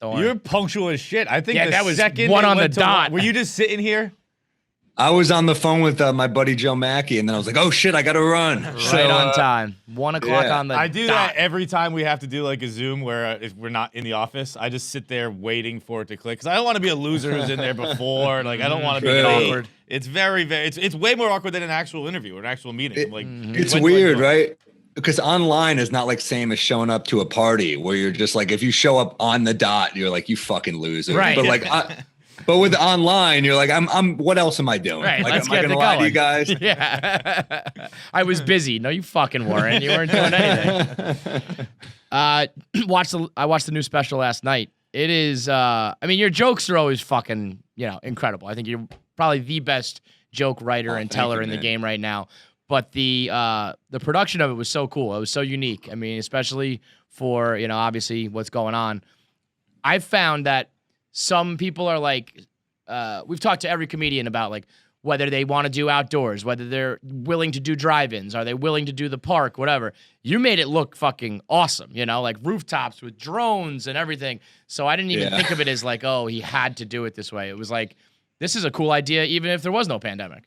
You're punctual as shit. I think that was one on the dot. Were you just sitting here? I was on the phone with my buddy Joe Mackey, and then I was like, "Oh shit, I gotta run!" Right on time, 1 o'clock on the. I do dot. that every time we have to do like a Zoom where if we're not in the office, I just sit there waiting for it to click because I don't want to be a loser who's in there before. Like I don't want to be awkward. It's it's way more awkward than an actual interview or an actual meeting. It's weird, right? Because online is not like same as showing up to a party where you're just like, if you show up on the dot, you're like, you fucking loser. Right. But like, but with online, you're like, what else am I doing? Right, like, let's am I get gonna it lie to going. you guys? Yeah. I was busy. No, you fucking weren't. You weren't doing anything. I watched the new special last night. It is, I mean, your jokes are always fucking, incredible. I think you're probably the best joke writer and teller in the game right now. But the production of it was so cool. It was so unique. I mean, especially for, obviously what's going on. I've found that some people are like, we've talked to every comedian about like whether they want to do outdoors, whether they're willing to do drive-ins, are they willing to do the park, whatever. You made it look fucking awesome, like rooftops with drones and everything. So I didn't even think of it as like, oh, he had to do it this way. It was like, this is a cool idea, even if there was no pandemic.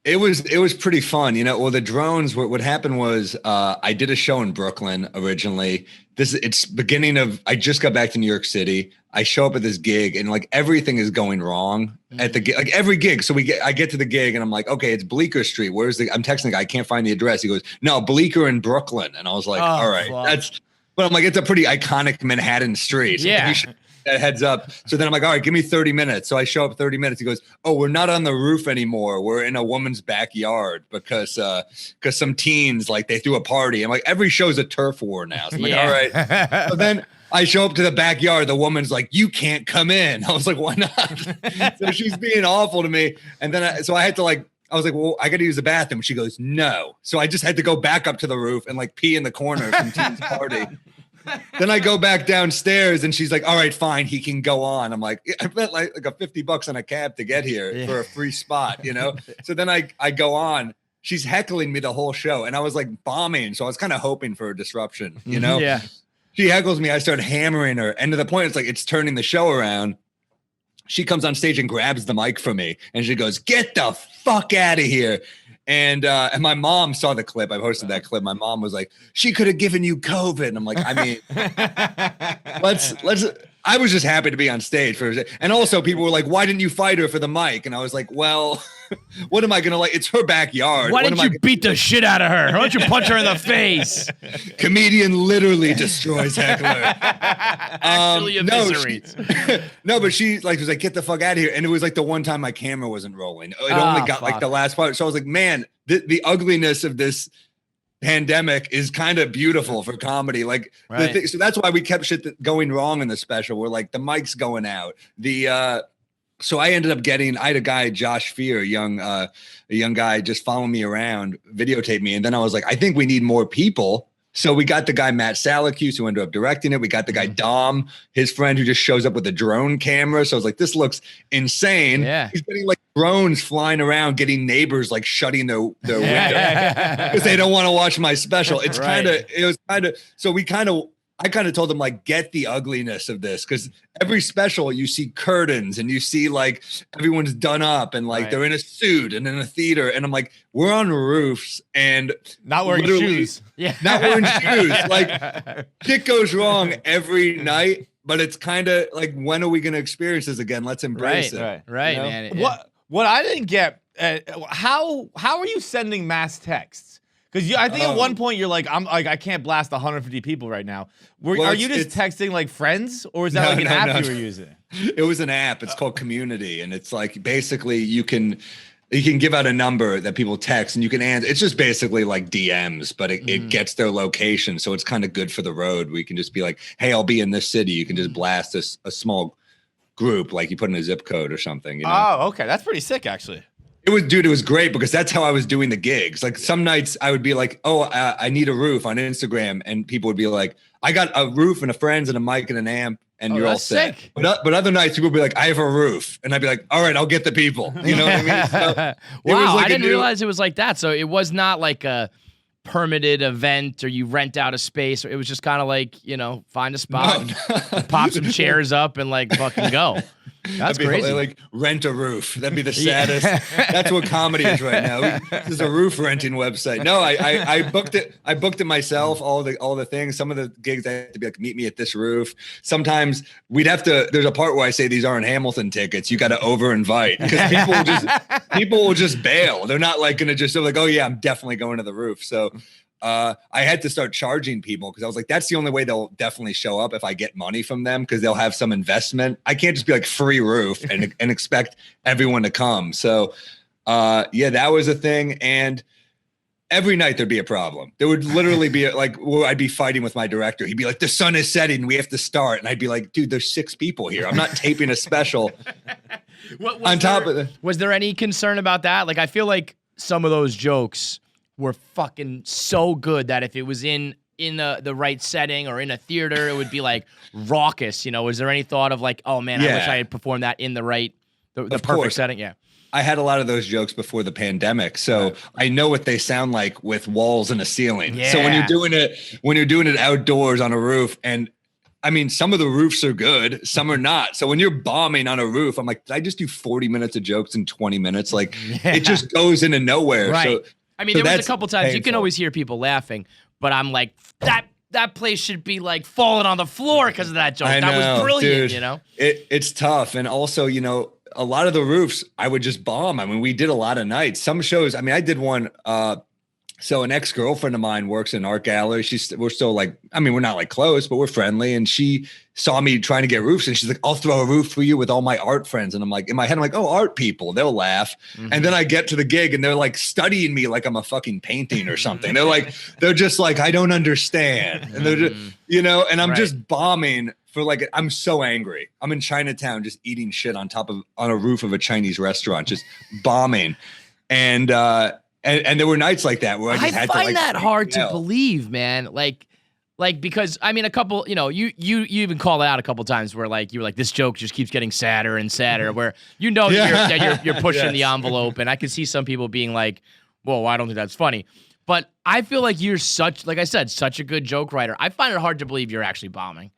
It was pretty fun, Well, the drones. What happened was I did a show in Brooklyn originally. It's beginning of. I just got back to New York City. I show up at this gig and like everything is going wrong at the gig, like every gig. So I get to the gig and I'm like, okay, it's Bleecker Street. I'm texting the guy. I can't find the address. He goes, no, Bleecker in Brooklyn. And I was like, all right, but I'm like, it's a pretty iconic Manhattan street. Yeah. That heads up. So then I'm like, all right, give me 30 minutes. So I show up 30 minutes. He goes, oh, we're not on the roof anymore. We're in a woman's backyard because some teens, like they threw a party. I'm like, every show's a turf war now. So I'm like, all right. So then I show up to the backyard. The woman's like, you can't come in. I was like, why not? So she's being awful to me. And then I had to like, I was like, well, I got to use the bathroom. She goes, no. So I just had to go back up to the roof and like pee in the corner from teens party. Then I go back downstairs and she's like, all right, fine. He can go on. I'm like, I bet like a $50 on a cab to get here for a free spot, So then I go on. She's heckling me the whole show. And I was like bombing. So I was kind of hoping for a disruption, Yeah. She heckles me. I start hammering her. And to the point, it's turning the show around. She comes on stage and grabs the mic from me. And she goes, get the fuck out of here. And my mom saw the clip. I posted that clip. My mom was like, she could have given you COVID. And I'm like, I mean, I was just happy to be on stage for it. And also people were like, why didn't you fight her for the mic? And I was like, well, what am I going to like? It's her backyard. Why didn't you beat the shit out of her? Why don't you punch her in the face? Comedian literally destroys heckler. Actually eviscerates. No, but she was like, get the fuck out of here. And it was like the one time my camera wasn't rolling. It only got like the last part. So I was like, man, the ugliness of this pandemic is kind of beautiful for comedy. Like, so that's why we kept shit going wrong in the special. We're like, the mic's going out. So I ended up I had a guy, Josh Fear, a young guy, just following me around, videotape me. And then I was like, I think we need more people. So we got the guy, Matt Salacuse, who ended up directing it. We got the guy, Dom, his friend, who just shows up with a drone camera. So I was like, this looks insane. Yeah. He's getting like drones flying around, getting neighbors like shutting their window because they don't want to watch my special. It's I kind of told them like, get the ugliness of this, because every special you see curtains and you see like everyone's done up and like they're in a suit and in a theater. And I'm like, we're on roofs and not wearing shoes. Yeah. Not wearing shoes. Like shit goes wrong every night, but it's kind of like, when are we going to experience this again? Let's embrace it. Right, man. Yeah. What I didn't get, how are you sending mass texts? Because I think at one point you're like, I can't blast 150 people right now. Are you just texting like friends, or is that an app you were using? It was an app. It's called Community, and it's like basically you can give out a number that people text, and you can answer. It's just basically like DMs, but it gets their location, so it's kind of good for the road. We can just be like, hey, I'll be in this city. You can just blast a small group, like you put in a zip code or something. Oh, okay, that's pretty sick, actually. It was great because that's how I was doing the gigs. Like some nights I would be like, oh, I need a roof on Instagram. And people would be like, I got a roof and a friends and a mic and an amp and you're all set. Sick. But other nights people would be like, I have a roof. And I'd be like, all right, I'll get the people. You know what I mean? So wow, I didn't realize it was like that. So it was not like permitted event or you rent out a space. It was just kind of like, find a spot, pop some chairs up and like fucking go. That's crazy. Like rent a roof. That'd be the saddest. That's what comedy is right now. This is a roof renting website. No, I booked it. I booked it myself. All the things. Some of the gigs I had to be like, meet me at this roof. Sometimes we'd have to. There's a part where I say these aren't Hamilton tickets. You got to over invite because people will just bail. They're not like gonna just. They're like, oh yeah, I'm definitely going to the roof. So. I had to start charging people because I was like, that's the only way they'll definitely show up if I get money from them because they'll have some investment. I can't just be like free roof and expect everyone to come. So, that was a thing. And every night there'd be a problem. There would literally be I'd be fighting with my director. He'd be like, the sun is setting. We have to start. And I'd be like, dude, there's 6 people here. I'm not taping a special. Was there any concern about that? Like, I feel like some of those jokes were fucking so good that if it was in the right setting or in a theater, it would be like raucous. Was there any thought of like, oh man, I wish I had performed that in the perfect setting? Yeah. I had a lot of those jokes before the pandemic, so I know what they sound like with walls and a ceiling. Yeah. So when you're doing it outdoors on a roof, and I mean, some of the roofs are good, some are not. So when you're bombing on a roof, I'm like, did I just do 40 minutes of jokes in 20 minutes? Like it just goes into nowhere. Right. So I mean, there was a couple times you can always hear people laughing, but I'm like, that place should be like falling on the floor because of that joke. That was brilliant, dude. It's tough. And also, a lot of the roofs I would just bomb. I mean, we did a lot of nights. Some shows, I mean, I did one, so an ex-girlfriend of mine works in an art gallery. We're still like, I mean, we're not like close, but we're friendly. And she saw me trying to get roofs and she's like, I'll throw a roof for you with all my art friends. And I'm like, in my head, I'm like, oh, art people, they'll laugh. Mm-hmm. And then I get to the gig and they're like studying me like I'm a fucking painting or something. They're just like, I don't understand. And they're just, and I'm just bombing for like, I'm so angry. I'm in Chinatown just eating shit on a roof of a Chinese restaurant, just bombing. And there were nights like that where I just had to find that hard to believe, man. Like because I mean, a couple, you even called it out a couple times where like you were like, this joke just keeps getting sadder and sadder. Where that you're pushing the envelope, and I could see some people being like, "Whoa, I don't think that's funny." But I feel like you're like I said, such a good joke writer. I find it hard to believe you're actually bombing.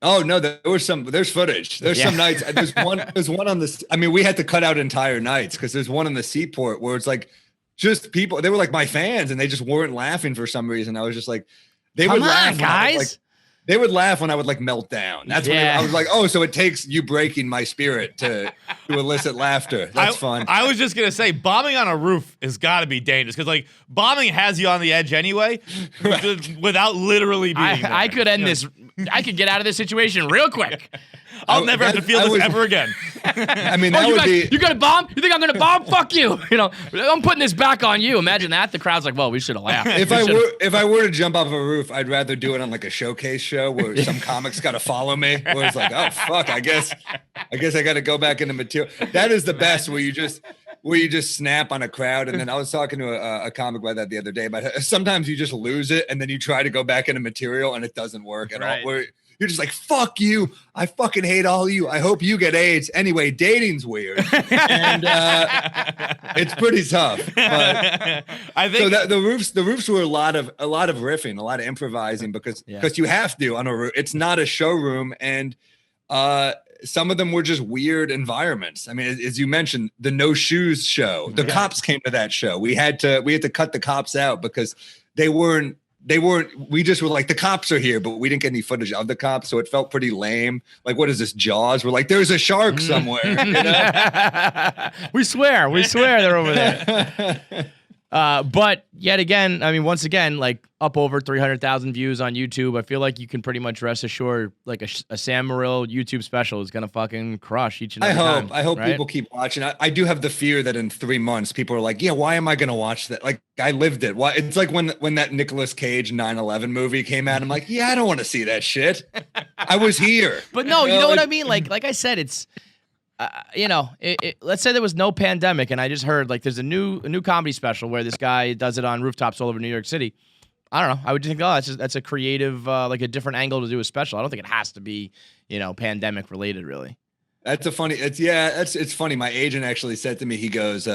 Oh no, there's footage. There's some nights. There's one on this. I mean, we had to cut out entire nights because there's one in the Seaport where it's like. Just people, they were like my fans and they just weren't laughing for some reason. I was just like, they would laugh, guys. They would laugh when I would like melt down. That's when I was like, oh, so it takes you breaking my spirit to elicit laughter. That's fun. I was just going to say, bombing on a roof has got to be dangerous because like bombing has you on the edge anyway without literally being there. I could end this. I could get out of this situation real quick. I'll never have to feel this ever again. I mean, you're gonna bomb? You think I'm gonna bomb? Fuck you. I'm putting this back on you. Imagine that. The crowd's like, well, we should have laughed. If I were to jump off a roof, I'd rather do it on like a showcase show where some comics got to follow me. Where it's like, oh fuck, I guess I got to go back into material. That is the best where you just snap on a crowd. And then I was talking to a comic about that the other day, but sometimes you just lose it and then you try to go back into material and it doesn't work at all. Where you're just like, fuck you. I fucking hate all of you. I hope you get AIDS. Anyway, dating's weird. And it's pretty tough. But I think so the roofs were a lot of riffing, a lot of improvising because you have to on a roof. It's not a showroom. And some of them were just weird environments. I mean, as you mentioned, the No Shoes show, the cops came to that show. We had to cut the cops out because we just were like, the cops are here, but we didn't get any footage of the cops. So it felt pretty lame. Like, what is this, Jaws? We're like, there's a shark somewhere. We swear they're over there. But yet again, I mean, once again, like up over 300,000 views on YouTube. I feel like you can pretty much rest assured, like a Sam Morril YouTube special is gonna fucking crush each and every time. I hope right? people keep watching. I do have the fear that in 3 months, people are like, yeah, why am I gonna watch that? Like, I lived it. Why? It's like when that Nicolas Cage 9/11 movie came out. I'm like, yeah, I don't want to see that shit. I was here. But no, you know what I mean? Like I said, it's. Let's say there was no pandemic, and I just heard like there's a new comedy special where this guy does it on rooftops all over New York City. I don't know. I would think, that's a creative, like a different angle to do a special. I don't think it has to be, pandemic related, really. That's a funny. It's funny. My agent actually said to me, he goes,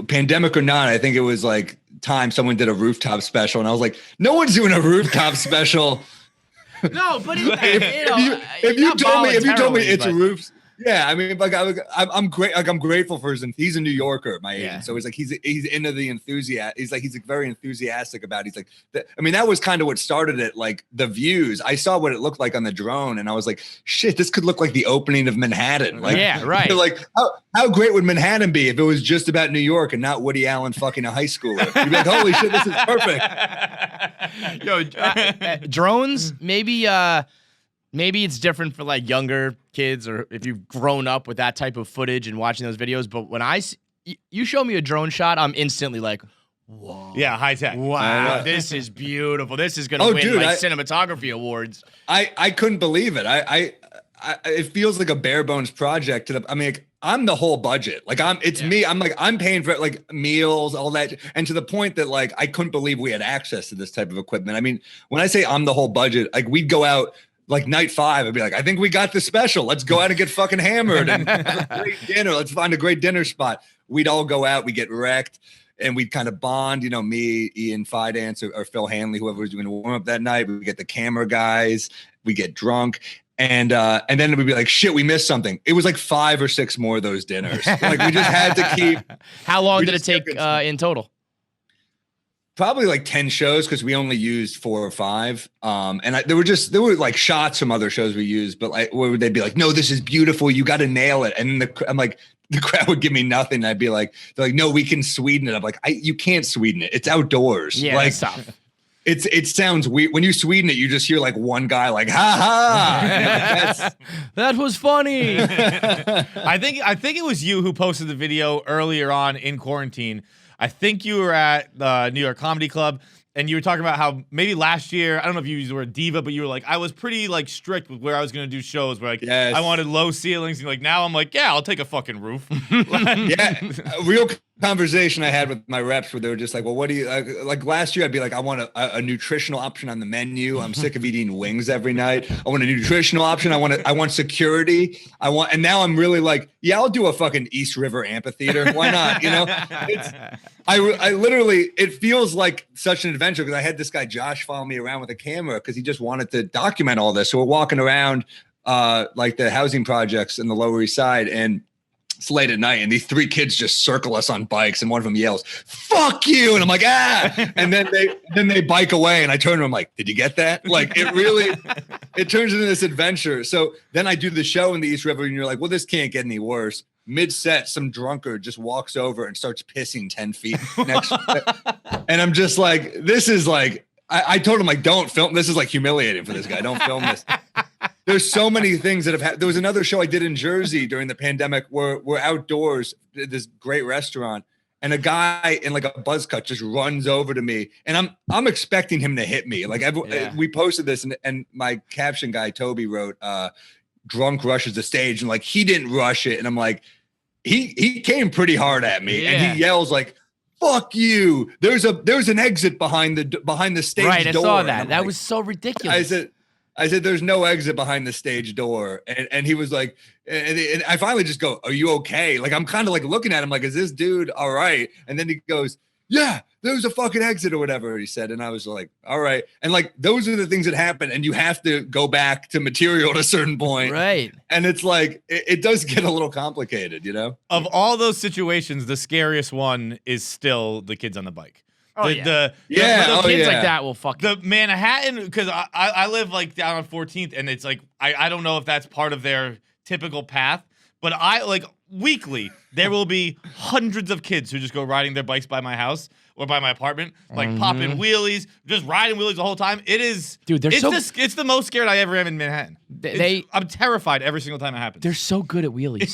pandemic or not, I think it was like time someone did a rooftop special, and I was like, no one's doing a rooftop special. No, but if you told me it's roofs. Yeah, I mean, like I'm great. Like I'm grateful for he's a New Yorker, my agent. So he's like he's into the enthusiasm. He's very enthusiastic about. He's like, that was kind of what started it. Like the views, I saw what it looked like on the drone, and I was like, shit, this could look like the opening of Manhattan. Like, yeah, right. Like how great would Manhattan be if it was just about New York and not Woody Allen fucking a high schooler? You'd be like, holy shit, this is perfect. Yo, drones, maybe it's different for like younger kids or if you've grown up with that type of footage and watching those videos. But when you show me a drone shot, I'm instantly like, whoa. Yeah, high tech. Wow, this is beautiful. This is going to win cinematography awards. I couldn't believe it. It feels like a bare bones project I'm the whole budget. Like me. I'm paying for like meals, all that. And to the point that like, I couldn't believe we had access to this type of equipment. I mean, when I say I'm the whole budget, like we'd go out, like night 5, I'd be like, I think we got the special. Let's go out and get fucking hammered and have a great dinner. Let's find a great dinner spot. We'd all go out, we get wrecked, and we'd kind of bond. Me, Ian Fidance, or Phil Hanley, whoever was doing the warm up that night. We get the camera guys, we get drunk, and then we'd be like, shit, we missed something. It was like 5 or 6 more of those dinners. Like we just had to keep. How long did it take in total? Probably like 10 shows because we only used 4 or 5. And there were like shots from other shows we used, but like where they'd be like, no, this is beautiful. You got to nail it. And I'm like, the crowd would give me nothing. And I'd be like, they're like, no, we can sweeten it. I'm like, you can't sweeten it. It's outdoors. Yeah, like, that's tough. It sounds weird. When you sweeten it, you just hear like one guy like, ha ha. That was funny. I think it was you who posted the video earlier on in quarantine. I think you were at the New York Comedy Club, and you were talking about how maybe last year, I don't know if you used the word diva, but you were like, I was pretty like strict with where I was going to do shows where like I wanted low ceilings. And like now I'm like, yeah, I'll take a fucking roof. Yeah, a real conversation I had with my reps where they were just like, well, what do you like last year? I'd be like, I want a nutritional option on the menu. I'm sick of eating wings every night. I want a nutritional option. I want security. And now I'm really like, yeah, I'll do a fucking East River amphitheater. Why not? I literally, it feels like such an adventure because I had this guy Josh follow me around with a camera because he just wanted to document all this. So we're walking around like the housing projects in the Lower East Side, and it's late at night, and these 3 kids just circle us on bikes, and one of them yells, "Fuck you!" And I'm like, ah! And then they bike away, and I turn to them like, "Did you get that?" Like it turns into this adventure. So then I do the show in the East River, and you're like, well, this can't get any worse. Mid-set, some drunkard just walks over and starts pissing 10 feet next. And I'm just like, this is like, I told him like, don't film. This is like humiliating for this guy. Don't film this. There's so many things that have happened. There was another show I did in Jersey during the pandemic where we're outdoors at this great restaurant, and a guy in like a buzz cut just runs over to me, and I'm expecting him to hit me. Like we posted this, and my caption guy Toby wrote, "Drunk rushes the stage," and like he didn't rush it, and I'm like, he came pretty hard at me, and he yells like, "Fuck you!" There's an exit behind the stage door. Right, I saw that. That was so ridiculous. I said, there's no exit behind the stage door. And he was like, and I finally just go, are you okay? Like, I'm kind of like looking at him like, is this dude all right? And then he goes, yeah, there's a fucking exit or whatever he said. And I was like, all right. And like, those are the things that happen. And you have to go back to material at a certain point. Right. And it's like, it does get a little complicated, Of all those situations, the scariest one is still the kids on the bike. The kids like that will fuck the Manhattan, because I live like down on 14th, and it's like I don't know if that's part of their typical path, but I like weekly there will be hundreds of kids who just go riding their bikes by my house or by my apartment, like popping wheelies, just riding wheelies the whole time. It is, dude. It's the most scared I ever am in Manhattan. I'm terrified every single time it happens. They're so good at wheelies.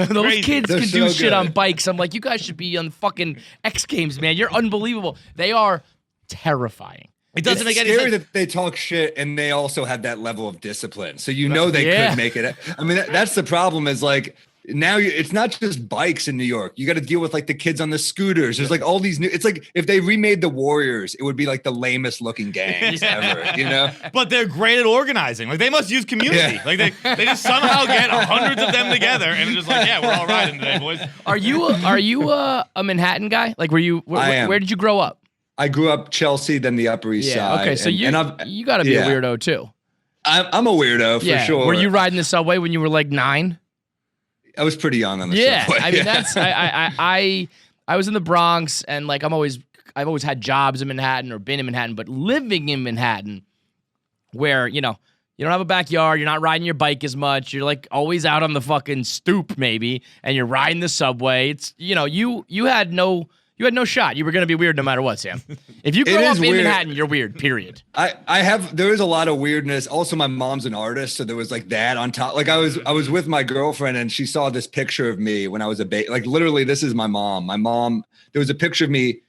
Those kids can do shit on bikes. I'm like, you guys should be on fucking X Games, man. You're unbelievable. They are terrifying. It doesn't make any sense. It's scary that they talk shit and they also have that level of discipline. So they could make it. I mean, that's the problem is like, now it's not just bikes in New York. You got to deal with like the kids on the scooters. There's like all these new. It's like if they remade the Warriors, it would be like the lamest looking gangs ever. You know, but they're great at organizing. Like they must use community. Like they just somehow get hundreds of them together and it's just like, yeah, we're all riding today, boys. Are you a Manhattan guy? Like, where did you grow up? I grew up Chelsea, then the Upper East Side. Okay, so you got to be a weirdo too. I'm a weirdo for sure. Were you riding the subway when you were like 9? I was pretty young on the subway. I mean that's I was in the Bronx and like I've always had jobs in Manhattan or been in Manhattan, but living in Manhattan where, you know, you don't have a backyard, you're not riding your bike as much, you're like always out on the fucking stoop maybe, and you're riding the subway. It's, you know, you had no shot. You were going to be weird no matter what, Sam. If you grow up in Manhattan, you're weird, period. There is a lot of weirdness. Also, my mom's an artist, so there was like that on top. Like I was with my girlfriend and she saw this picture of me when I was a baby. Like literally, this is my mom. My mom, there was a picture of me.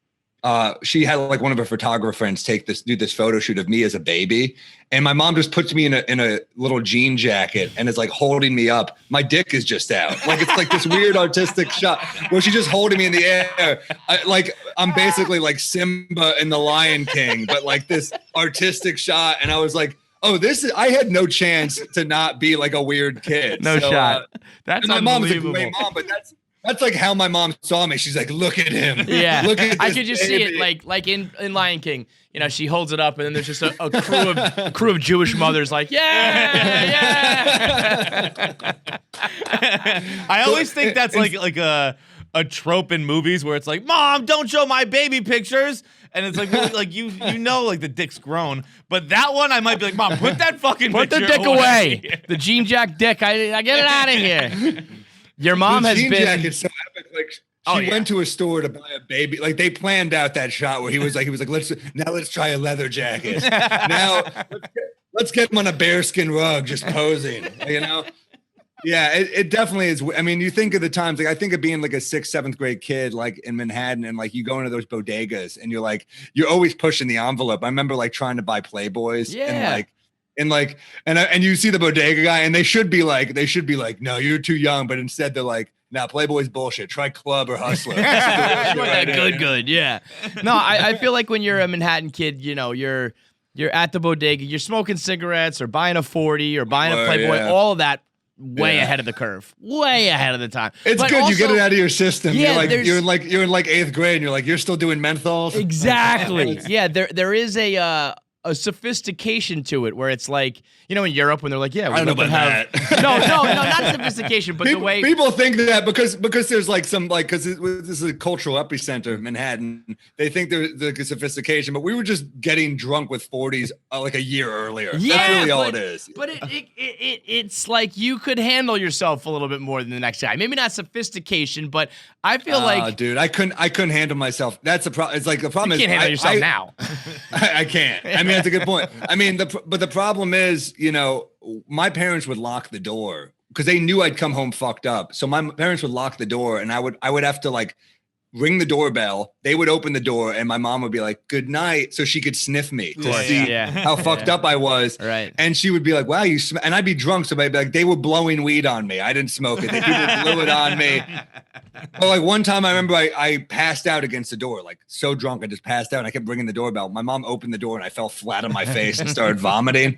She had like one of her photographer friends do this photo shoot of me as a baby. And my mom just puts me in a little jean jacket and is like holding me up. My dick is just out. Like, it's like this weird artistic shot where she's just holding me in the air. I'm basically like Simba in the Lion King, but like this artistic shot. And I was like, oh, I had no chance to not be like a weird kid. No shot. That's my mom's a great mom, but that's like how my mom saw me. She's like, look at him. Yeah. Look at this I could just see baby. it like in Lion King. You know, she holds it up and then there's just a crew of Jewish mothers like, yeah. I always think that's like a trope in movies where it's like, Mom, don't show my baby pictures. And it's like, well, like you know, like the dick's grown, but that one I might be like, Mom, put that fucking put the dick away. The jean jack dick. I get it out of here. Your mom has been. Jacket's so epic. Like she went to a store to buy a baby. Like they planned out that shot where he was like, let's try a leather jacket. Now let's get him on a bearskin rug, just posing. You know. Yeah, it definitely is. I mean, you think of the times, like I think of being like a 6th, 7th grade kid, like in Manhattan, and like you go into those bodegas and you're always pushing the envelope. I remember like trying to buy Playboys and you see the bodega guy and they should be like, no, you're too young. But instead they're like, nah, Playboy's bullshit. Try Club or Hustler. Good. Yeah. No, I feel like when you're a Manhattan kid, you know, you're at the bodega, you're smoking cigarettes or buying a 40 or buying a Playboy, all of that. Way ahead of the curve, way ahead of the time. It's good. Also, you get it out of your system. Yeah, you're in 8th grade and you're like, you're still doing menthols. Exactly. Yeah. There is a sophistication to it where it's like, you know, in Europe when they're like, yeah, I don't know about that. No, not sophistication, but the way people think that because there's like some like because this is a cultural epicenter of Manhattan, they think there's the sophistication, but we were just getting drunk with 40s like a year earlier. Yeah, that's really all it is. But it's like you could handle yourself a little bit more than the next guy. Maybe not sophistication, but I feel like, dude, I couldn't handle myself. That's the problem. It's like the problem you can't handle yourself now. I can't. I mean, that's a good point. I mean, but the problem is, you know, my parents would lock the door because they knew I'd come home fucked up. So my parents would lock the door and I would have to like ring the doorbell. They would open the door and my mom would be like, good night. So she could sniff me to see how fucked up I was. Right. And she would be like, wow, and I'd be drunk. So I'd be like, they were blowing weed on me. I didn't smoke it. People blew it on me. But like one time I remember I passed out against the door, like so drunk. I just passed out and I kept ringing the doorbell. My mom opened the door and I fell flat on my face and started vomiting.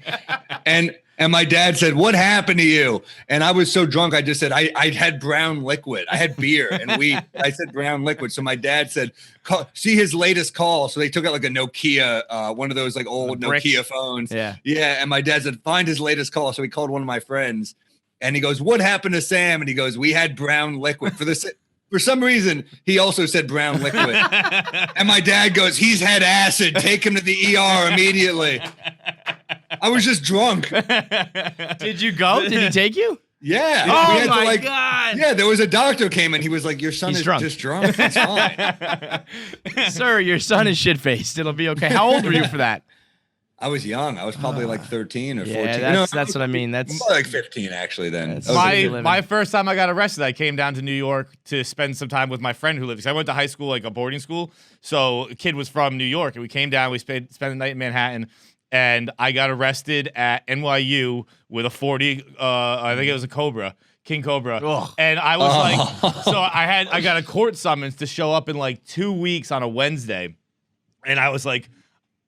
And my dad said, what happened to you? And I was so drunk. I just said, I had brown liquid. I had beer and weed. I said brown liquid. So my dad said, see his latest call. So they took out like a Nokia, one of those like old Nokia phones. Yeah. Yeah. And my dad said, find his latest call. So he called one of my friends and he goes, what happened to Sam? And he goes, we had brown liquid for some reason, he also said brown liquid. And my dad goes, he's had acid. Take him to the ER immediately. I was just drunk. Did you go? Did he take you? Yeah. Oh my God. Yeah, there was a doctor came in. He was like, your son is drunk. Just drunk. It's fine. Sir, your son is shit-faced. It'll be okay. How old were you for that? I was young. I was probably like 13 or 14. That's what I mean. That's like 15 actually then. My first time I got arrested, I came down to New York to spend some time with my friend who lives. I went to high school, like a boarding school. So a kid was from New York and we came down, we spent the night in Manhattan. and I got arrested at NYU with a 40. I think it was a Cobra. King Cobra. Ugh. And I was like, so I got a court summons to show up in like 2 weeks on a Wednesday. And I was like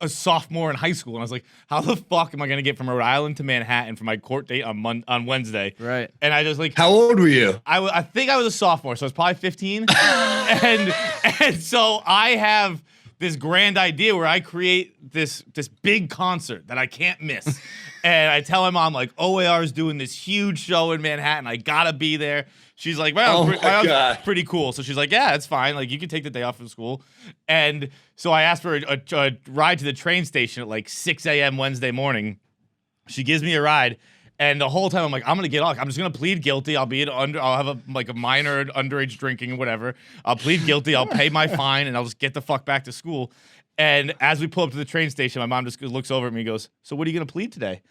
a sophomore in high school. And I was like, how the fuck am I going to get from Rhode Island to Manhattan for my court date on Wednesday? Right. And I just like. How old were you? I think I was a sophomore, so I was probably 15. and so I have this grand idea where I create this big concert that I can't miss. And I tell my mom, like, OAR is doing this huge show in Manhattan. I gotta be there. She's like, well, that's pretty cool. So she's like, yeah, it's fine. Like, you can take the day off from school. And so I asked for a ride to the train station at like 6 a.m. Wednesday morning. She gives me a ride. And the whole time I'm like, I'm gonna get off. I'm just gonna plead guilty. I'll have a minor underage drinking or whatever. I'll plead guilty. I'll pay my fine, and I'll just get the fuck back to school. And as we pull up to the train station, my mom just looks over at me and goes, so what are you going to plead today?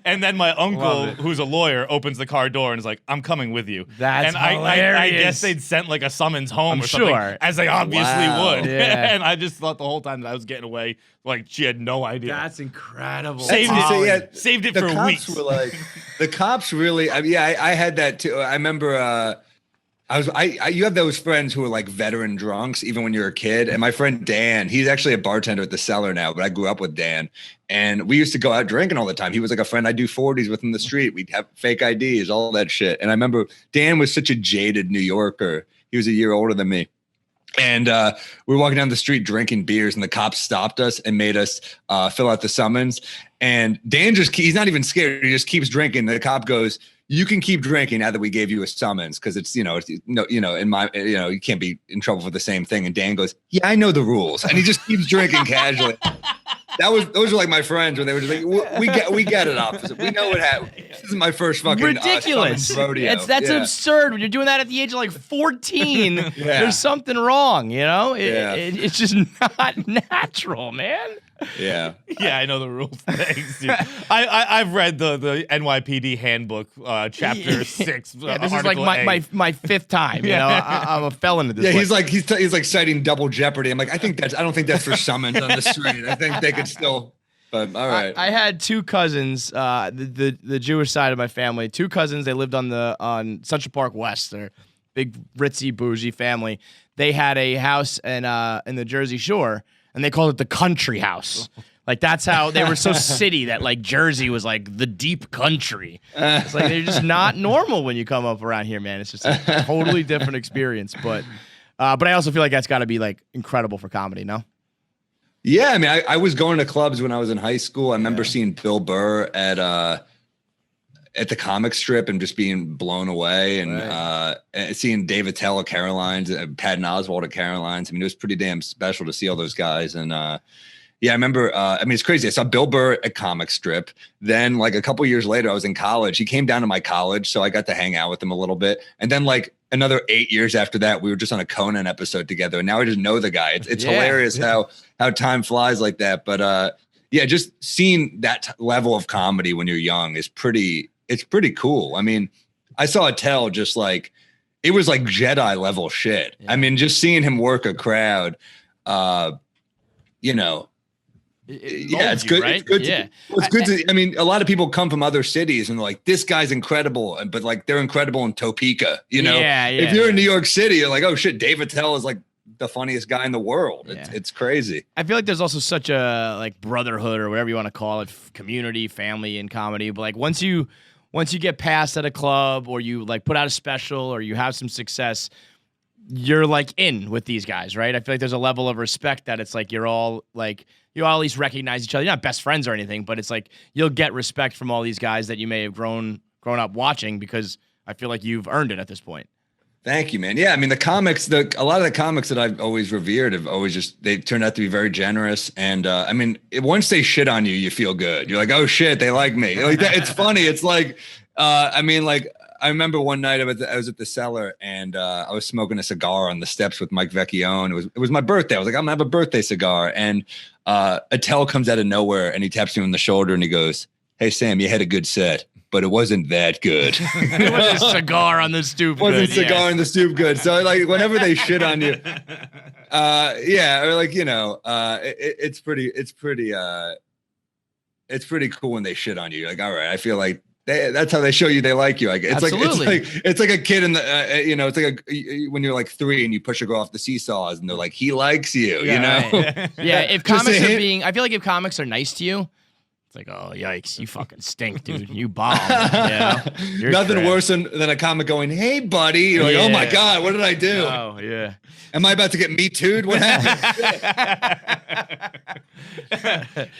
And then my uncle, who's a lawyer, opens the car door and is like, I'm coming with you. That's hilarious. I guess they'd sent like a summons home or something, sure. as they obviously would. Yeah. And I just thought the whole time that I was getting away, like she had no idea. That's incredible. Saved it for weeks. Were like, the cops really, I had that too. I remember, you have those friends who are like veteran drunks, even when you're a kid. And my friend Dan, he's actually a bartender at the Cellar now, but I grew up with Dan. And we used to go out drinking all the time. He was like a friend. I'd do 40s with him in the street. We'd have fake IDs, all that shit. And I remember Dan was such a jaded New Yorker. He was a year older than me. And we were walking down the street drinking beers, and the cops stopped us and made us fill out the summons. And Dan he's not even scared. He just keeps drinking. The cop goes, you can keep drinking now that we gave you a summons, because it's, you can't be in trouble for the same thing. And Dan goes, yeah, I know the rules. And he just keeps drinking casually. Those are like my friends when they were just like, we get it, officer. We know what happened. This is my first fucking ridiculous rodeo. That's absurd. When you're doing that at the age of like 14, there's something wrong, you know? It's just not natural, man. Yeah. Yeah, I know the rules. Thanks, dude. I've read the NYPD handbook, chapter 6. This is like my fifth time. You know, I'm a felon at this. Yeah, point. he's like citing double jeopardy. I'm like, I don't think that's for summons on the street. I think they could still. But all right. I had two cousins, the Jewish side of my family. Two cousins. They lived on Central Park West. They're big ritzy bougie family. They had a house in the Jersey Shore. And they called it the country house. Like, that's how they were so city that, like, Jersey was, like, the deep country. It's like they're just not normal when you come up around here, man. It's just a totally different experience. But I also feel like that's got to be, like, incredible for comedy, no? Yeah, I mean, I was going to clubs when I was in high school. I remember seeing Bill Burr at the comic strip and just being blown away, and seeing Dave Attell at Caroline's, Patton Oswalt at Caroline's. I mean, it was pretty damn special to see all those guys. And I remember, it's crazy. I saw Bill Burr at comic strip. Then like a couple years later, I was in college. He came down to my college, so I got to hang out with him a little bit. And then like another 8 years after that, we were just on a Conan episode together. And now I just know the guy. It's hilarious how time flies like that. But just seeing that level of comedy when you're young is it's pretty cool. I mean, I saw Attell just like, it was like Jedi level shit. Yeah. I mean, just seeing him work a crowd, it's good. Right? It's good. It's good. I mean, a lot of people come from other cities and they're like, this guy's incredible. But like, they're incredible in Topeka, you know? If you're in New York City, you're like, oh shit, Dave Attell is like the funniest guy in the world. It's crazy. I feel like there's also such a like brotherhood or whatever you want to call it, community, family in comedy. But like once you get past at a club or you like put out a special or you have some success, you're like in with these guys, right? I feel like there's a level of respect that it's like you all at least recognize each other. You're not best friends or anything, but it's like you'll get respect from all these guys that you may have grown up watching, because I feel like you've earned it at this point. Thank you, man. Yeah, I mean, a lot of the comics that I've always revered have always they turned out to be very generous. And I mean, once they shit on you, you feel good. You're like, oh shit, they like me. Like that, it's funny. It's like, I mean, like I remember one night I was at the Cellar and I was smoking a cigar on the steps with Mike Vecchione. It was my birthday. I was like, I'm gonna have a birthday cigar. And Attell comes out of nowhere and he taps me on the shoulder and he goes, hey Sam, you had a good set. but it wasn't that good. It was a cigar on the stoop. Wasn't cigar on the stoop good. So like whenever they shit on you, or like it's pretty cool when they shit on you. You're like, all right, I feel like that's how they show you they like you. Like it's like a kid in the it's like when you're like 3 and you push a girl off the seesaws and they're like, he likes you, you know? Right. Yeah, if comics are I feel like if comics are nice to you, it's like, oh yikes, you fucking stink, dude. You bomb. Yeah. Nothing worse than a comic going, hey buddy. You're like, oh my God, what did I do? Oh yeah. Am I about to get Me Too'd? What happened?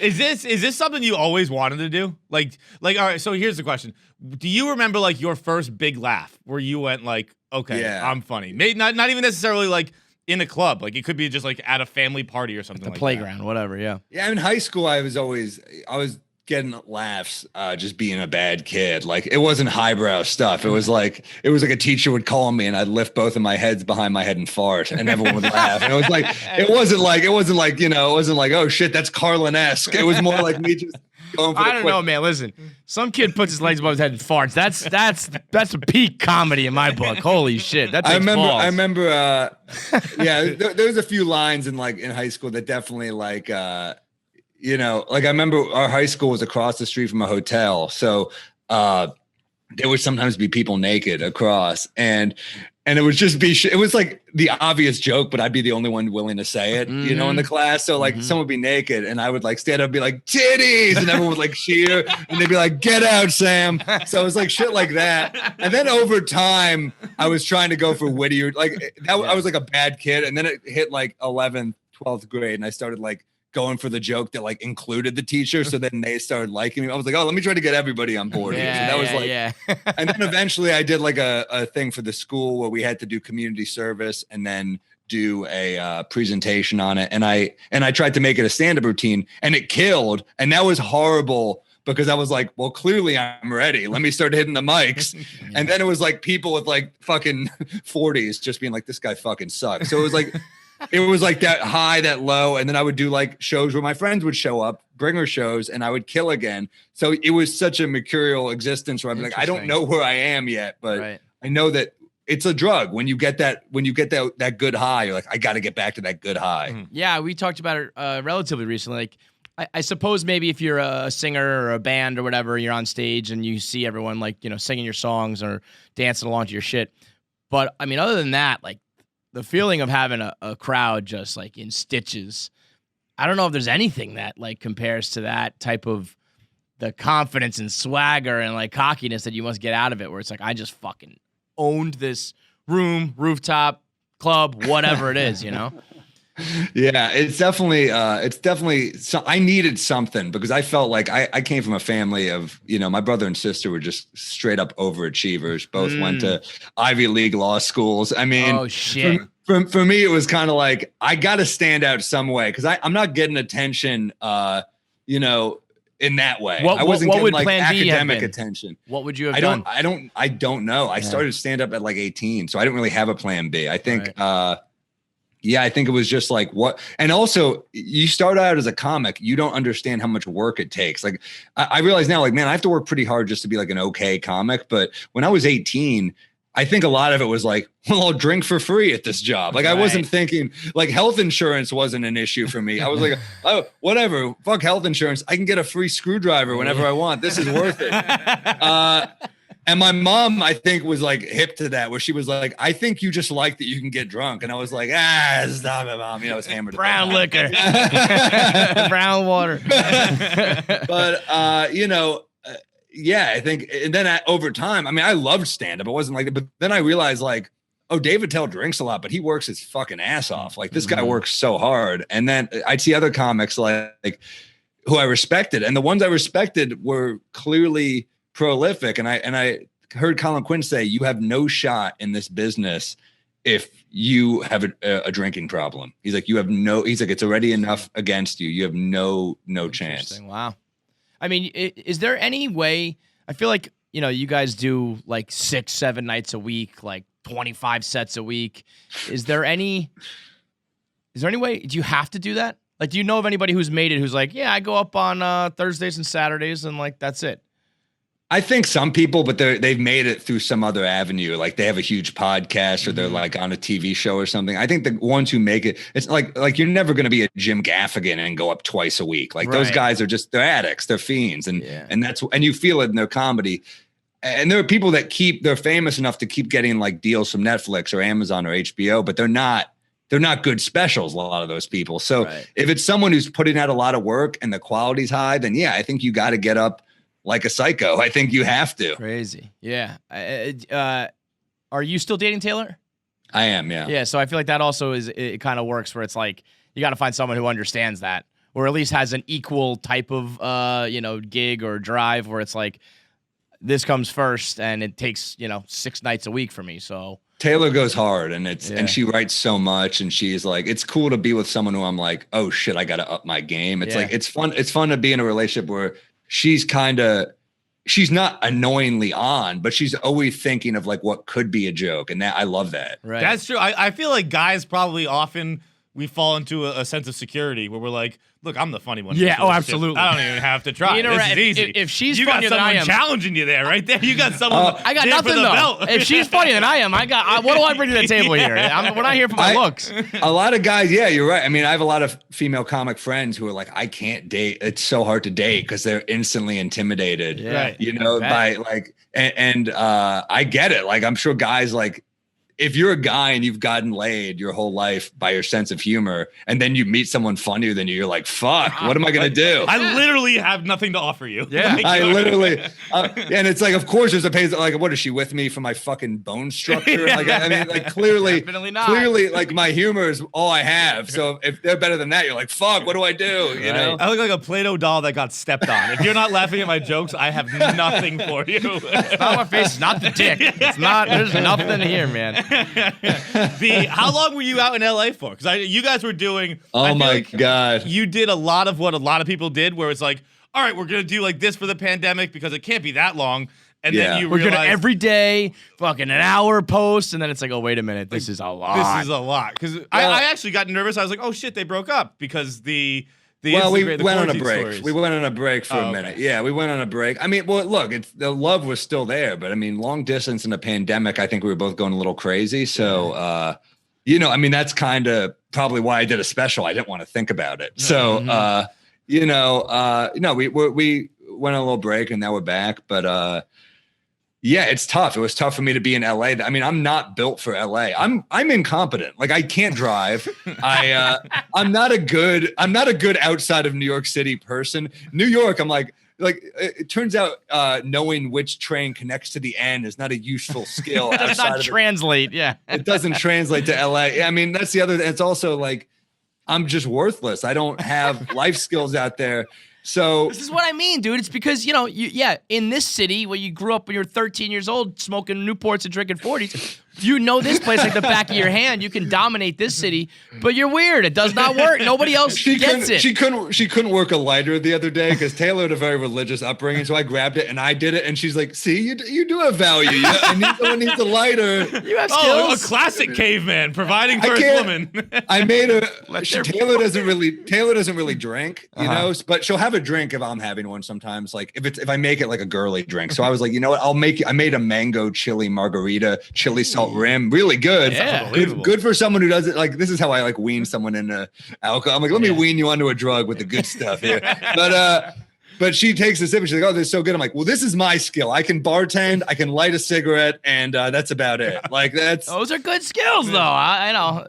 Is this something you always wanted to do? Like, all right, so here's the question. Do you remember like your first big laugh where you went like, okay, I'm funny? Maybe not even necessarily like in a club. Like it could be just like at a family party or something at the like playground, that. Whatever, yeah. Yeah, in high school I was getting laughs just being a bad kid. Like it wasn't highbrow stuff. It was like a teacher would call me and I'd lift both of my heads behind my head and fart and everyone would laugh. And it was like it wasn't like oh shit, that's Carlin-esque. It was more like me just going for I don't know, man. Listen, some kid puts his legs above his head and farts. That's a peak comedy in my book. Holy shit. That takes balls. I remember there was a few lines in high school that definitely like like I remember our high school was across the street from a hotel. So there would sometimes be people naked across and it would just be, it was like the obvious joke, but I'd be the only one willing to say it, in the class. So like someone would be naked and I would like stand up and be like, titties. And everyone would like cheer and they'd be like, get out, Sam. So it was like shit like that. And then over time, I was trying to go for wittier, I was like a bad kid. And then it hit like 11th, 12th grade. And I started like going for the joke that like included the teacher. So then they started liking me. I was like, oh, let me try to get everybody on board here. So that was and then eventually I did like a thing for the school where we had to do community service and then do a presentation on it. And I tried to make it a stand-up routine and it killed. And that was horrible because I was like, well, clearly I'm ready. Let me start hitting the mics. And then it was like people with like fucking 40s just being like, this guy fucking sucks. So it was like that high, that low. And then I would do like shows where my friends would show up, bringer shows, and I would kill again. So it was such a mercurial existence where I'd be like, I don't know where I am yet, but I know that it's a drug. When you get that good high, you're like, I got to get back to that good high. Yeah. We talked about it relatively recently. Like, I suppose maybe if you're a singer or a band or whatever, you're on stage and you see everyone like, singing your songs or dancing along to your shit. But I mean, other than that, like, the feeling of having a crowd just like in stitches, I don't know if there's anything that like compares to that type of the confidence and swagger and like cockiness that you must get out of it, where it's like, I just fucking owned this room, rooftop, club, whatever it is, Yeah, it's definitely so I needed something because I felt like I came from a family of, my brother and sister were just straight up overachievers. Both went to Ivy League law schools. I mean, oh shit. For me, it was kind of like, I got to stand out some way because I'm not getting attention, in that way. I wasn't getting like academic attention. What would you have done? I don't know. I started stand up at like 18, so I didn't really have a plan B. I think, I think it was just like what, and also you start out as a comic, you don't understand how much work it takes. Like I realize now, like, man, I have to work pretty hard just to be like an okay comic. But when I was 18, I think a lot of it was like, well, I'll drink for free at this job. Like I wasn't thinking like health insurance wasn't an issue for me. I was like, oh, whatever, fuck health insurance. I can get a free screwdriver whenever I want. This is worth it. And my mom, I think, was like hip to that, where she was like, I think you just like that you can get drunk. And I was like, stop it, Mom. It's hammered. Brown liquor. Brown water. But, I think, and then over time, I mean, I loved stand-up. It wasn't like that. But then I realized like, oh, David Tell drinks a lot, but he works his fucking ass off. Like this guy works so hard. And then I'd see other comics like who I respected. And the ones I respected were clearly prolific. And I heard Colin Quinn say, you have no shot in this business if you have a drinking problem. He's like, it's already enough against you. You have no chance. Wow. I mean, is there any way, I feel like, you guys do like 6-7 nights a week, like 25 sets a week. Is there any way, do you have to do that? Like, do you know of anybody who's made it, who's like, yeah, I go up on Thursdays and Saturdays and like, that's it? I think some people, but they've made it through some other avenue. Like they have a huge podcast or they're like on a TV show or something. I think the ones who make it, it's like you're never going to be a Jim Gaffigan and go up twice a week. Like those guys are just, they're addicts, they're fiends. And you feel it in their comedy. And there are people that they're famous enough to keep getting like deals from Netflix or Amazon or HBO, but they're not good specials, a lot of those people. So if it's someone who's putting out a lot of work and the quality's high, then I think you got to get up like a psycho. I think you have to. Crazy. Yeah. Are you still dating Taylor? I am, yeah. Yeah, so I feel like that also it kind of works where it's like you got to find someone who understands that or at least has an equal type of gig or drive where it's like this comes first and it takes, 6 nights a week for me. So Taylor goes hard and and she writes so much and she's like, it's cool to be with someone who I'm like, oh shit, I got to up my game. It's like, it's fun to be in a relationship where she's not annoyingly on, but she's always thinking of like what could be a joke. And I love that. Right. That's true. I feel like guys probably often we fall into a sense of security where we're like, look, I'm the funny one. Yeah. Oh, absolutely. I don't even have to try. This is easy. If she's you funnier got someone than I am, challenging you there, right there. You got someone. I got nothing though. If she's funnier than I am, what do I bring to the table here? We're not here for my looks. A lot of guys, yeah, you're right. I mean, I have a lot of female comic friends who are like, I can't date. It's so hard to date because they're instantly intimidated. Yeah. By like, and I get it. Like, I'm sure guys like, if you're a guy and you've gotten laid your whole life by your sense of humor, and then you meet someone funnier than you, you're like, fuck, what am I going to do? I literally have nothing to offer you. Yeah. I literally, and it's like, of course there's a pace, like, what is she with me for my fucking bone structure? Like, I mean, like clearly, like my humor is all I have. So if they're better than that, you're like, fuck, what do I do? You know? I look like a Play-Doh doll that got stepped on. If you're not laughing at my jokes, I have nothing for you. It's not my face, it's not the dick. It's not, there's nothing here, man. How long were you out in LA for? Because you guys were doing. Oh my God! You did a lot of what a lot of people did, where it's like, all right, we're gonna do like this for the pandemic because it can't be that long, and then we're gonna every day, fucking an hour post, and then it's like, oh wait a minute, this is a lot. This is a lot because I actually got nervous. I was like, oh shit, they broke up because we went on a break. Stories. We went on a break for a minute. Okay. Yeah, we went on a break. I mean, well, look, the love was still there, but I mean, long distance in a pandemic, I think we were both going a little crazy. So, I mean, that's kind of probably why I did a special. I didn't want to think about it. So, we went on a little break and now we're back. But yeah, it's tough. It was tough for me to be in LA. I mean, I'm not built for LA. I'm incompetent. Like I can't drive. I'm not a good outside of New York City person. New York, I'm like it turns out knowing which train connects to the end is not a useful skill. It does not translate. It doesn't translate to LA. I mean, that's the other. It's also like I'm just worthless. I don't have life skills out there. So this is what I mean, dude. It's because, in this city where you grew up when you were 13 years old, smoking Newports and drinking 40s, you know this place like the back of your hand. You can dominate this city, but you're weird. It does not work. Nobody else gets it. She couldn't work a lighter the other day because Taylor had a very religious upbringing. So I grabbed it and I did it. And she's like, see, you do have value. Someone needs a lighter. You have skills. A classic caveman providing for his woman. I made her. Taylor doesn't really drink, but she'll have a drink if I'm having one sometimes. Like if I make it like a girly drink. So I was like, you know what? I made a mango chili margarita, chili salt rim, really good. Yeah. Good for someone who does it. Like this is how I like wean someone into alcohol. I'm like, let me wean you onto a drug with the good stuff here. But she takes a sip and she's like, oh, this is so good. I'm like, well, this is my skill. I can bartend, I can light a cigarette, and that's about it. Like those are good skills though. I know.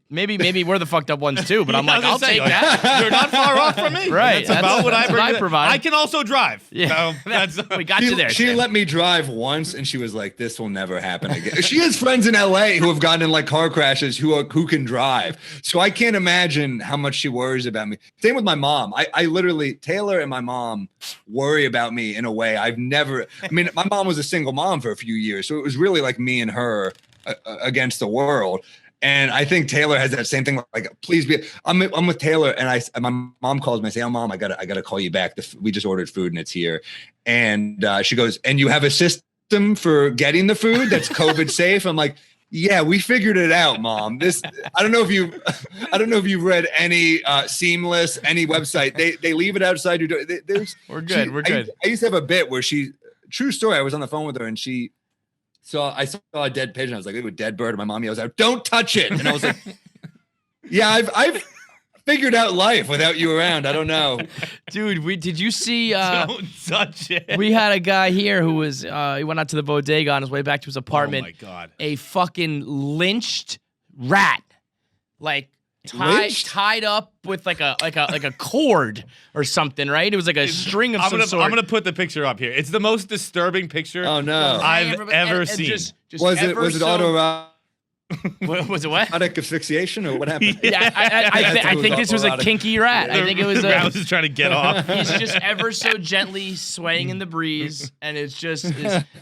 Maybe we're the fucked up ones too, but I'm like, I'll take that. You're not far off from me. Right. That's about what I bring. I provide. I can also drive. Yeah. So we got you there. She let me drive once, and she was like, "This will never happen again." She has friends in LA who have gotten in like car crashes who can drive. So I can't imagine how much she worries about me. Same with my mom. I literally Taylor and my mom worry about me in a way I've never. I mean, my mom was a single mom for a few years, so it was really like me and her against the world. And I think Taylor has that same thing. Like, please be. I'm with Taylor, and my mom calls me and say, "Oh, mom, I gotta call you back. We just ordered food and it's here." And she goes, "And you have a system for getting the food that's COVID safe?" I'm like, "Yeah, we figured it out, mom. I don't know if you've read any Seamless, any website. They leave it outside your door. We're good. I used to have a bit where she true story. I was on the phone with her and I saw a dead pigeon. I was like, "Ooh, a dead bird." And my mom yells out, "Don't touch it!" And I was like, "Yeah, I've figured out life without you around. I don't know." Dude, did you see? Don't touch it. We had a guy here who was he went out to the bodega on his way back to his apartment. Oh my God! A fucking lynched rat, like tied up with like a cord or something, right? It was like a string of some sort. I'm gonna put the picture up here. It's the most disturbing picture. Oh no! I've ever seen. Just was it auto? Was it what? Erotic asphyxiation or what happened? Yeah, I think this was a kinky rat. I think it was. I was just trying to get off. He's just ever so gently swaying in the breeze, and it's just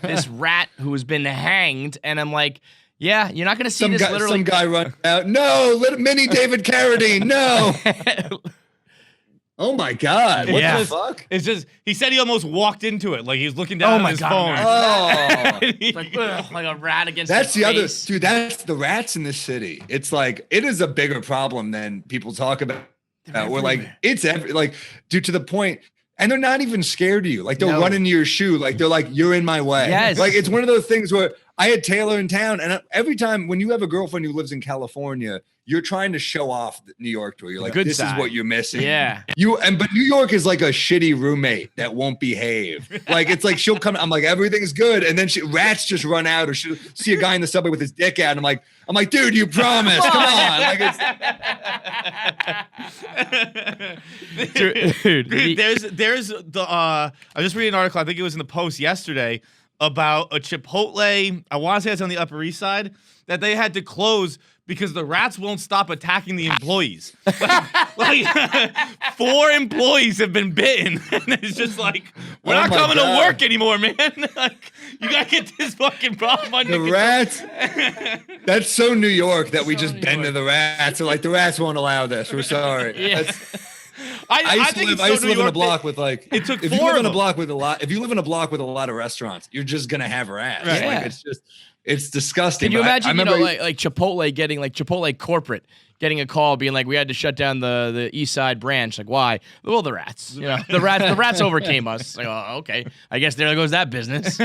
this rat who has been hanged. And I'm like, yeah, you're not gonna see this. Literally, some guy run out. No, mini David Carradine. No. Oh my God! What the fuck? It's just he said he almost walked into it, like he was looking down on his phone. Oh, like a rat against. That's the other face. dude. That's the rats in the city. It's like it is a bigger problem than people talk about. We're like like due to the point, and they're not even scared of you. Like they'll run into your shoe. Like they're like, "You're in my way." Yes. Like it's one of those things where I had Taylor in town, and every time when you have a girlfriend who lives in California, you're trying to show off New York to her. You're like, this is what you're missing. Yeah. But New York is like a shitty roommate that won't behave. Like it's like she'll come. I'm like, everything's good, and then rats just run out, or she'll see a guy in the subway with his dick out. And I'm like, dude, you promised. Come on. Like it's dude, there's the I was just reading an article. I think it was in the Post yesterday about a Chipotle. I want to say it's on the Upper East Side that they had to close because the rats won't stop attacking the employees. like 4 employees have been bitten, and it's just like we're not coming to work anymore, man. Like you gotta get this fucking problem under control. Rats. That's so New York that we just bend to the rats. So like the rats won't allow this. We're sorry. Yeah. I used to live in a block with like. It took if 4 you live of in a them. block with a lot. If you live in a block with a lot of restaurants, you're just gonna have rats. Right. Like Yeah. it's disgusting. Can you imagine, I remember like Chipotle getting Chipotle corporate getting a call being like, we had to shut down the East Side branch. Like, why? Well, the rats. You know, the rats overcame us. Like, oh, okay. I guess there goes that business.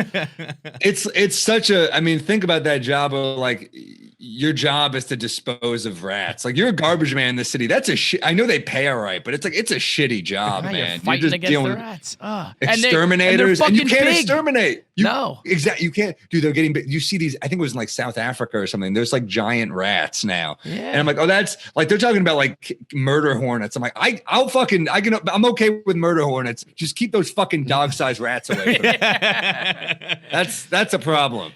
It's such a. I mean, think about that job of like. Your job is to dispose of rats. Like you're a garbage man in the city. That's a shit. I know they pay all right, but it's like it's a shitty job, Now man. you're fighting just against the rats. Exterminators, and you can't big. exterminate. No, exactly. You can't, dude. They're getting big. You see these? I think it was in like South Africa or something. There's like giant rats now, and I'm like, oh, that's like they're talking about like murder hornets. I'm like, I'm okay with murder hornets. Just keep those fucking dog-sized rats away from me. That's a problem,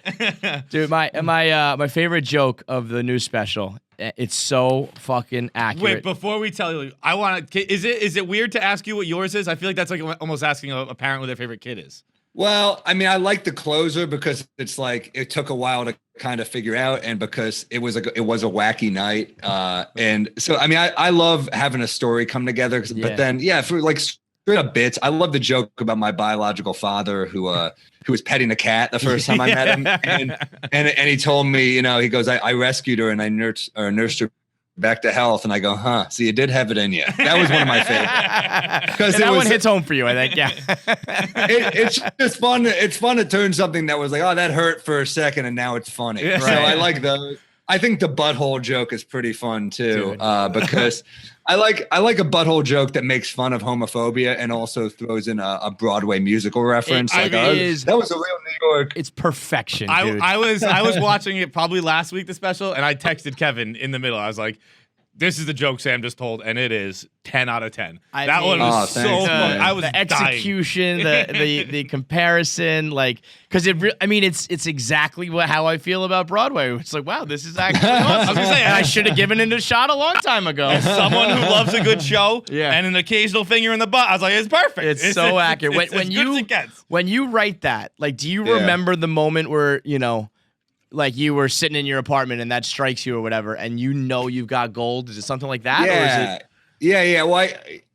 dude. My favorite joke of the new special. It's so fucking accurate. Wait, before we tell you, I want to. Is it weird to ask you what yours is? I feel like that's like almost asking a parent what their favorite kid is. Well, I mean, I like the closer because it's like it took a while to kind of figure out, and because it was a wacky night, and so I mean, I love having a story come together. But then, for like straight up bits, I love the joke about my biological father who was petting a cat the first time I met him, and he told me, he goes, I rescued her and I nursed her back to health, and I go, huh? So you did have it in you. That was one of my favorites. Because that one hits home for you, I think. Yeah. It's just fun. It's fun to turn something that was like, oh, that hurt for a second, and now it's funny. Yeah. So I like those. I think the butthole joke is pretty fun too, because I like a butthole joke that makes fun of homophobia and also throws in a Broadway musical reference. That was a real New York. It's perfection, dude. I was watching it probably last week, the special, and I texted Kevin in the middle. I was like, this is the joke Sam just told, and it is 10 out of 10. That one was so fun. I was the execution, the comparison, like, because it's exactly how I feel about Broadway. It's like, wow, this is actually awesome. I was gonna say, I should have given it a shot a long time ago. As someone who loves a good show, and an occasional finger in the butt, I was like, it's perfect. It's so accurate. When you write that, like, do you remember the moment where like you were sitting in your apartment and that strikes you or whatever, and you've got gold? Is it something like that? Yeah. Or is it? Yeah. Well,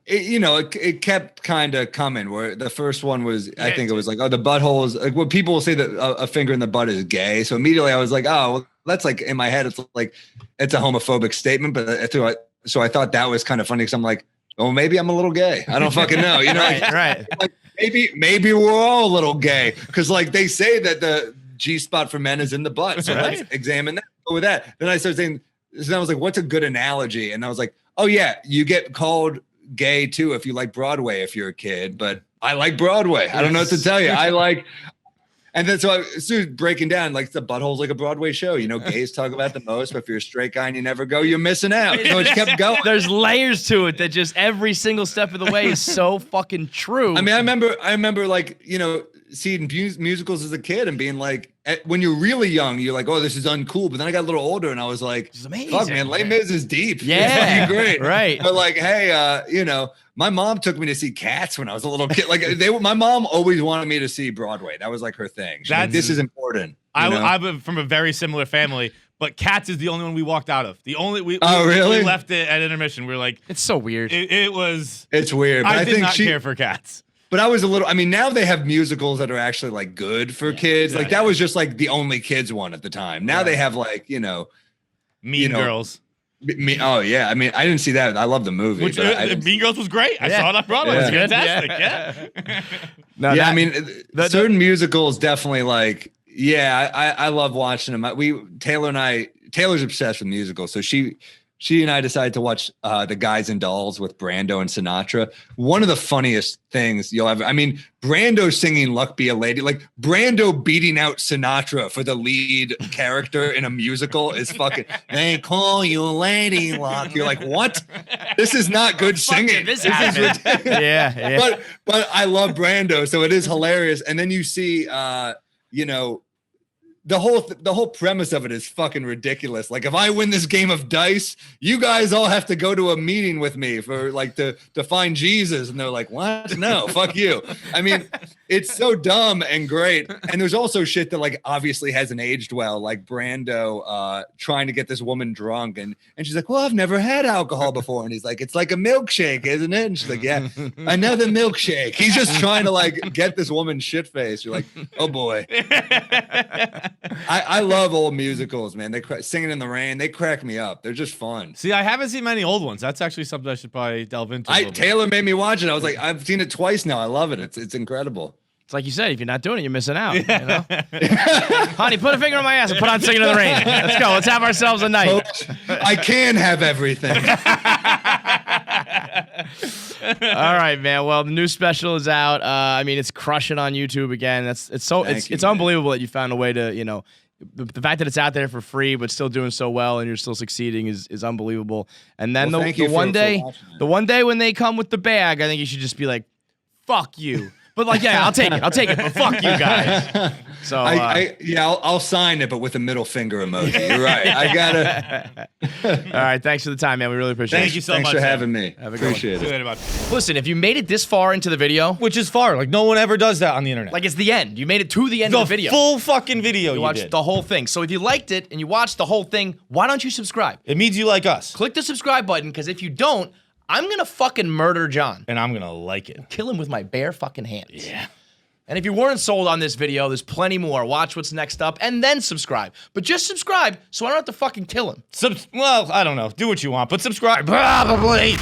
it kept kind of coming. Where the first one was, I think it was like, oh, the butthole is like what people will say that a finger in the butt is gay. So immediately I was like, oh, well, that's like in my head, it's like it's a homophobic statement. But I thought that was kind of funny because I'm like, oh, maybe I'm a little gay. I don't fucking know. Right. maybe we're all a little gay because like they say that the G spot for men is in the butt. So let's examine that. Go with that. Then I started saying, so I was like, what's a good analogy? And I was like, oh yeah, you get called gay too if you like Broadway if you're a kid, but I like Broadway. I don't know what to tell you. And then so I started breaking down like the butthole's like a Broadway show. You know, gays talk about the most, but if you're a straight guy and you never go, you're missing out. So it just kept going. There's layers to it that just every single step of the way is so fucking true. I mean, I remember like, you know, seeing musicals as a kid and being like, when you're really young, you're like, oh, this is uncool. But then I got a little older and I was like, this is amazing. Fuck, man, Les Mis is deep. Yeah, it's fucking great. Right. But like, hey, you know, my mom took me to see Cats when I was a little kid. Like my mom always wanted me to see Broadway. That was like her thing. She's like, this is important. I'm from a very similar family, but Cats is the only one we walked out of. The only we really? We left it at intermission. We were like, it's so weird. It's weird. But I did not care for Cats. But I was a little, I mean, now they have musicals that are actually like good for kids. Like that was just like the only kids one at the time. Now they have like, you know, Mean Girls. Oh yeah. I mean, I didn't see that. I love the movie. Which, Mean Girls was great. I saw it on Broadway. It was fantastic. Yeah. No, I mean, certain musicals definitely like, I love watching them. Taylor's obsessed with musicals. So she and I decided to watch The Guys and Dolls with Brando and Sinatra. One of the funniest things you'll ever, I mean, Brando singing Luck Be a Lady, like Brando beating out Sinatra for the lead character in a musical is fucking, they call you Lady Luck. You're like, what? This is not good singing. This is ridiculous. Yeah. But I love Brando, so it is hilarious. And then you see, you know, the whole premise of it is fucking ridiculous. Like if I win this game of dice, you guys all have to go to a meeting with me for like to find Jesus. And they're like, what? No, fuck you. I mean, it's so dumb and great. And there's also shit that like obviously hasn't aged well. Like Brando trying to get this woman drunk and she's like, well, I've never had alcohol before. And he's like, it's like a milkshake, isn't it? And she's like, yeah, another milkshake. He's just trying to like get this woman shit faced. You're like, oh boy. I love old musicals, man. Singing in the Rain, they crack me up. They're just fun. See, I haven't seen many old ones. That's actually something I should probably delve into. Taylor made me watch it. I was like, I've seen it twice now. I love it. It's incredible. It's like you said, if you're not doing it, you're missing out. You know? Honey, put a finger on my ass and put on Singing in the Rain. Let's go. Let's have ourselves a night. Folks, I can have everything. All right, man. Well, the new special is out. I mean, it's crushing on YouTube again. It's unbelievable that you found a way to, you know, the fact that it's out there for free but still doing so well and you're still succeeding is unbelievable. And then the one day when they come with the bag, I think you should just be like, fuck you. But like, yeah, I'll take it. But fuck you guys. So I'll sign it, but with a middle finger emoji. You're right. I gotta. All right, thanks for the time, man. We really appreciate it. Thank you so much. Thanks for having me. Have a good appreciate one. it. Listen, if you made it this far into the video, which is far, like no one ever does that on the internet. Like it's the end. You made it to the end of the video. Full fucking video. You watched the whole thing. So if you liked it and you watched the whole thing, why don't you subscribe? It means you like us. Click the subscribe button because if you don't, I'm gonna fucking murder John. And I'm gonna like it. Kill him with my bare fucking hands. Yeah. And if you weren't sold on this video, there's plenty more. Watch what's next up and then subscribe. But just subscribe so I don't have to fucking kill him. Well, I don't know. Do what you want, but subscribe. Probably.